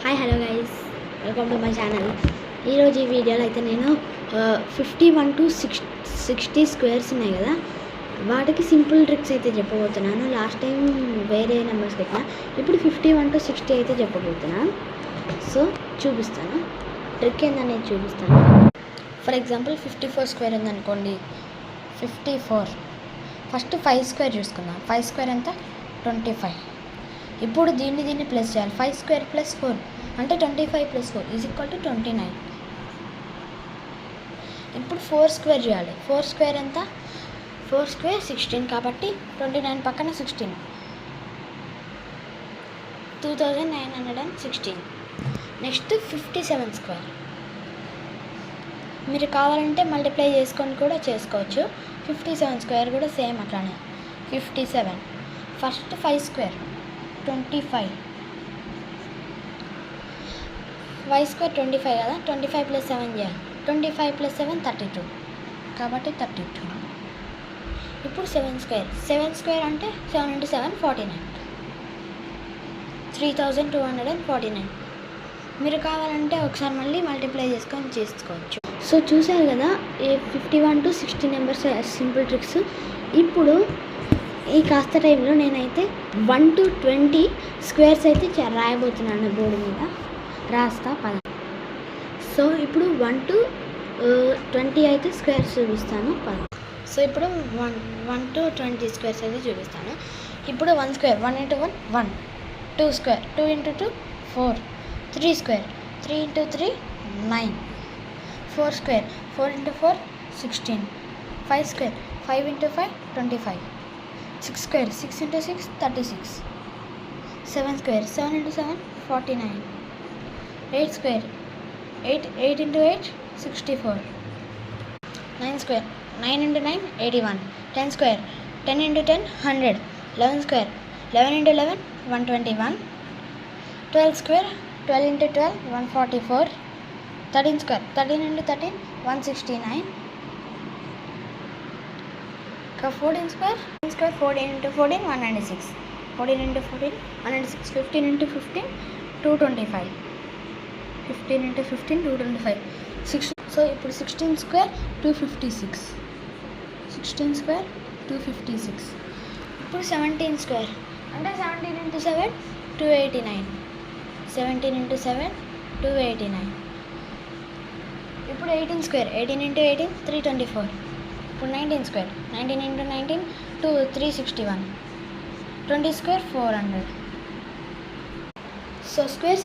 Hi hello guys, welcome to my channel. ఈరోజు ఈ వీడియోలో అయితే నేను 51 to 60 స్క్వేర్స్ ఉన్నాయి కదా, వాటికి సింపుల్ ట్రిక్స్ అయితే చెప్పబోతున్నాను. లాస్ట్ టైం వేరే నెంబర్స్ పెట్టినా, ఇప్పుడు 51 to 60 అయితే చెప్పబోతున్నాను. సో చూపిస్తాను, ట్రిక్ ఏందనేది చూపిస్తాను. ఫర్ ఎగ్జాంపుల్ 54 స్క్వేర్ ఉందనుకోండి. 54 ఫస్ట్ 5 స్క్వేర్ చూసుకుందాం. 5 స్క్వేర్ ఎంత? 25. ఇప్పుడు దీన్ని ప్లస్ చేయాలి. 5 స్క్వేర్ ప్లస్ 4 అంటే 25 ప్లస్ 4 ఈజ్ ఈక్వల్ టు 29. ఇప్పుడు 4 స్క్వేర్ చేయాలి. 4 స్క్వేర్ ఎంత? 4 స్క్వేర్ 16 కాబట్టి 29 పక్కన 16, 2916. Next 57 square. మీరు కావాలంటే మల్టిప్లై చేసుకొని కూడా చేసుకోవచ్చు. 57 స్క్వేర్ కూడా సేమ్ అట్లానే. 57 ఫస్ట్ 5 స్క్వేర్ 25. 5 స్క్వేర్ 25 కదా, 25 ప్లస్ 7 చేయాలి. 25 ప్లస్ 7 32 కాబట్టి 32. ఇప్పుడు 7 స్క్వేర్. 7 స్క్వేర్ అంటే 7 into 7 49, 3249. మీరు కావాలంటే ఒకసారి మళ్ళీ మల్టిప్లై చేసుకొని చేసుకోవచ్చు. సో చూసారు కదా, ఈ 51 to 60 నెంబర్స్ సింపుల్ ట్రిక్స్. ఇప్పుడు ఈ కాస్త టైంలో నేనైతే 1 to 20 స్క్వేర్స్ అయితే రాయబోతున్నాను. బోర్డు మీద రాస్తా పద. సో ఇప్పుడు 1 to 20 అయితే స్క్వేర్స్ చూపిస్తాను పద. సో ఇప్పుడు 1 to 20 స్క్వేర్స్ అయితే చూపిస్తాను. ఇప్పుడు 1 square 1 into 1 1. 2 square 2 into 2 4. 3 square 3 into 3 9. 4 square 4 into 4 16. 5 square 5 into 5 25. 6 square 6 into 6 36. 7 square 7 into 7 49. 8 square 8 into 8 64. 9 square 9 into 9 81. 10 square 10 into 10 100. 11 square 11 into 11 121. 12 square 12 into 12 144. 13 square 13 into 13 169. 14 square 14 into 14 196. 14 into 14 196. 15 into 15 225. 15 into 15 225. 16. So ఇప్పుడు 16 square 256. 16 square 256. ఇప్పుడు 17 square అంటే 17 into 7 289. 17 into 7 289. ఇప్పుడు 18 square 18 into 18 324. ఇప్పుడు 19 square 19 into 19 361. 20 square 400. So squares